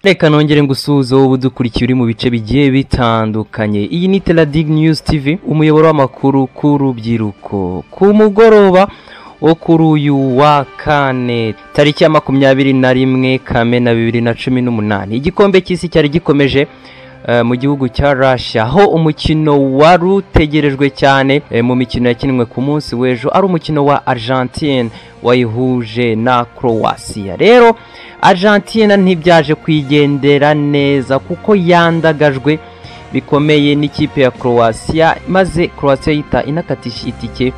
Reka nongere ngusuhuze wowe udukurikiye uri mu bice bigiye bitandukanye. Iyi ni Teladig News TV, umuyoboro w'amakuru ku rubyiruko. Ku mugoroba wo kuri uyu wa kane tariki ya 21 Kamena 2018, igikombe cy'isi cyari gikomeje mu gihugu cya Russia, aho umukino wari utegerejwe cyane mu mikino yakinwe ku munsi w'ejo ari umukino wa Argentine wayihuje na Croatia. Rero Argentina ntibyaje kwigendera neza kuko yandagajwe bikomeye n'ikipe ya Croatia, maze Croatia yita inakatisha itike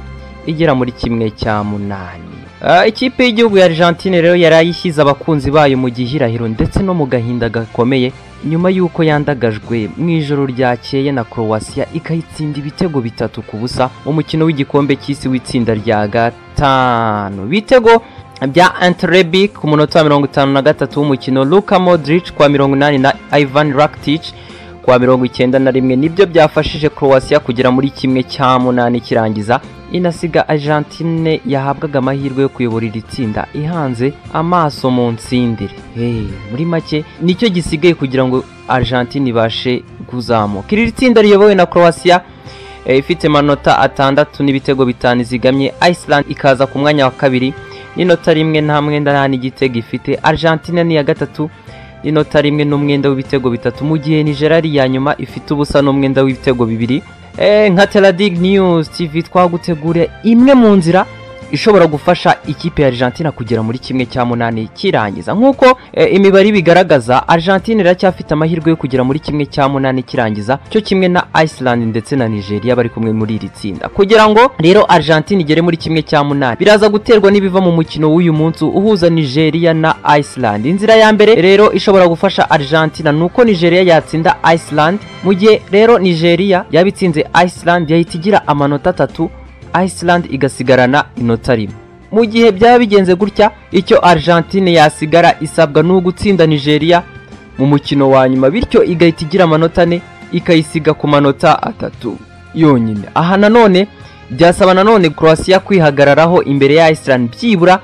igera muri 1/8. Ikipe y'igihugu ya Argentine rero yarayishyize abakunzi bayo mu gihirahiro ndetse no mu gahinda gakomeye nyuma y'uko yandagajwe mu ijoro ryakeye na Croatia ikayitsinda ibitego 3-0 umukino w'igikombe cy'isi w'itsinda rya gatanu. Bitego bya Ante Rebic ku munota wa 53 w'umukino, Luka Modric kwa 80 na Ivan Rakitic kwa 91 nibyo byafashije Croatia kugera muri 1/8 kirangiza, inasiga Argentine yahabwaga amahirwe yo kuyobora iri tsinda ihanze amaso mu nsindire. Muri make nicyo gisigaye kugira ngo Argentine ibashe kuzamuka. Iri tsinda riyobowe na Croatia ifite manota 6 n'ibitego 5 zigamye. Iceland ikaza ku mwanya wa kabiri n'inota 1 nta mwenda nta n'igitego ifite. Argentina ni ya gatatu n'inota 1 n'umwenda w'ibitego 3, mu gihe Nigeria ari ya nyuma ifite ubusa n'umwenda w'ibitego 2. Nka Teladig News TV twagutegura imwe mu nzira ishobora gufasha ikipe ya Argentina kugera muri 1/8 kirangiza. Nkuko imibare bigaragaza, Argentina iracyafite amahirwe yo kugera muri 1/8 kirangiza, cyo kimwe na Iceland ndetse na Nigeria bari kumwe muri iri tsinda. Kugira ngo rero Argentina igere muri 1/8 biraza guterwa n'ibiva mu mukino w'uyu munsi uhuza Nigeria na Iceland. Inzira ya mbere rero ishobora gufasha Argentina nuko Nigeria yatsinda Iceland, mu gihe rero Nigeria yabitsinze Iceland yahita igira amanota 3, Iceland igasigarana inota 1. Mu gihe byaba bigenze gutya, icyo Argentine yasigara isabwa no gutsinda Nigeria mu mukino wa nyuma, bityo igahita igira amanota 4 ikayisiga ku manota 3 yonyine. Aha nanone byasaba nanone Croatia kwihagararaho imbere ya Iceland byibura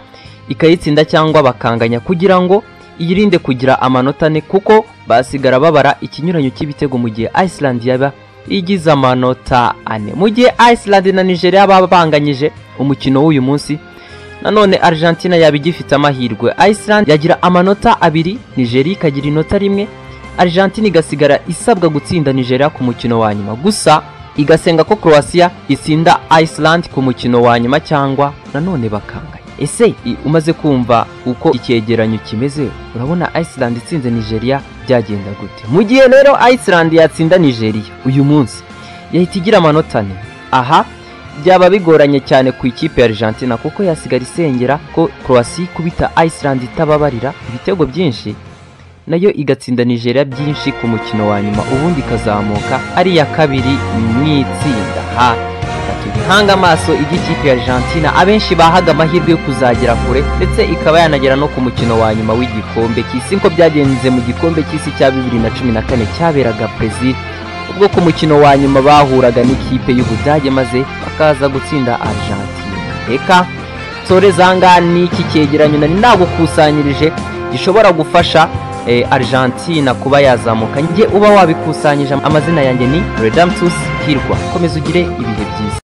ikayitsinda cyangwa bakanganya kugira ngo yirinde kugira amanota 4, kuko basigara babara ikinyuranyo cy'ibitego mu gihe Iceland yaba igize amanota 4. Mu gihe Iceland na Nigeria babanganyije umukino w'uyu munsi, nanone Argentina yabigifite amahirwe. Iceland yagira amanota 2, Nigeria ikagira inota 1, Argentina igasigara isabwa gutsinda Nigeria ku mukino wa nyuma, gusa igasenga ko Croatia itsinda Iceland ku mukino wa nyuma cyangwa nanone bakanganya. Ese umaze kumva uko icyegeranyo kimeze, urabona Iceland itsinze Nigeria byagenda gute? Mu gihe rero Iceland yatsinda Nigeria uyu munsi yahita igira amanota 4, aha byaba bigoranye cyane ku ikipe ya Argentina kuko yasigara isengera ko Croatia kubita Iceland itababarira ibitego byinshi, nayo igatsinda Nigeria byinshi ku mukino wa nyuma, ubundi ikazamuka ari ya kabiri mu itsinda. Hanga amaso igikipe ya Argentina abenshi bahaga amahirwe yo kuzagera kure ndetse ikaba yanagera no ku mukino wa nyuma w'igikombe cy'isi, nko byagenze mu gikombe cy'isi cya 2014 cyaberaga Brazil, ubwo ku mukino wa nyuma bahuraga n'ikipe y'Ubudage maze bakaza gutsinda Argentina. Reka sorezanga n'iki cyegeranyo nari nagukusanyirije gishobora gufasha Argentina kuba yazamuka. Nge uba wabikusanyije, amazina yanjye ni Redemptus Hirwa. Komeza ugire ibihe byiza.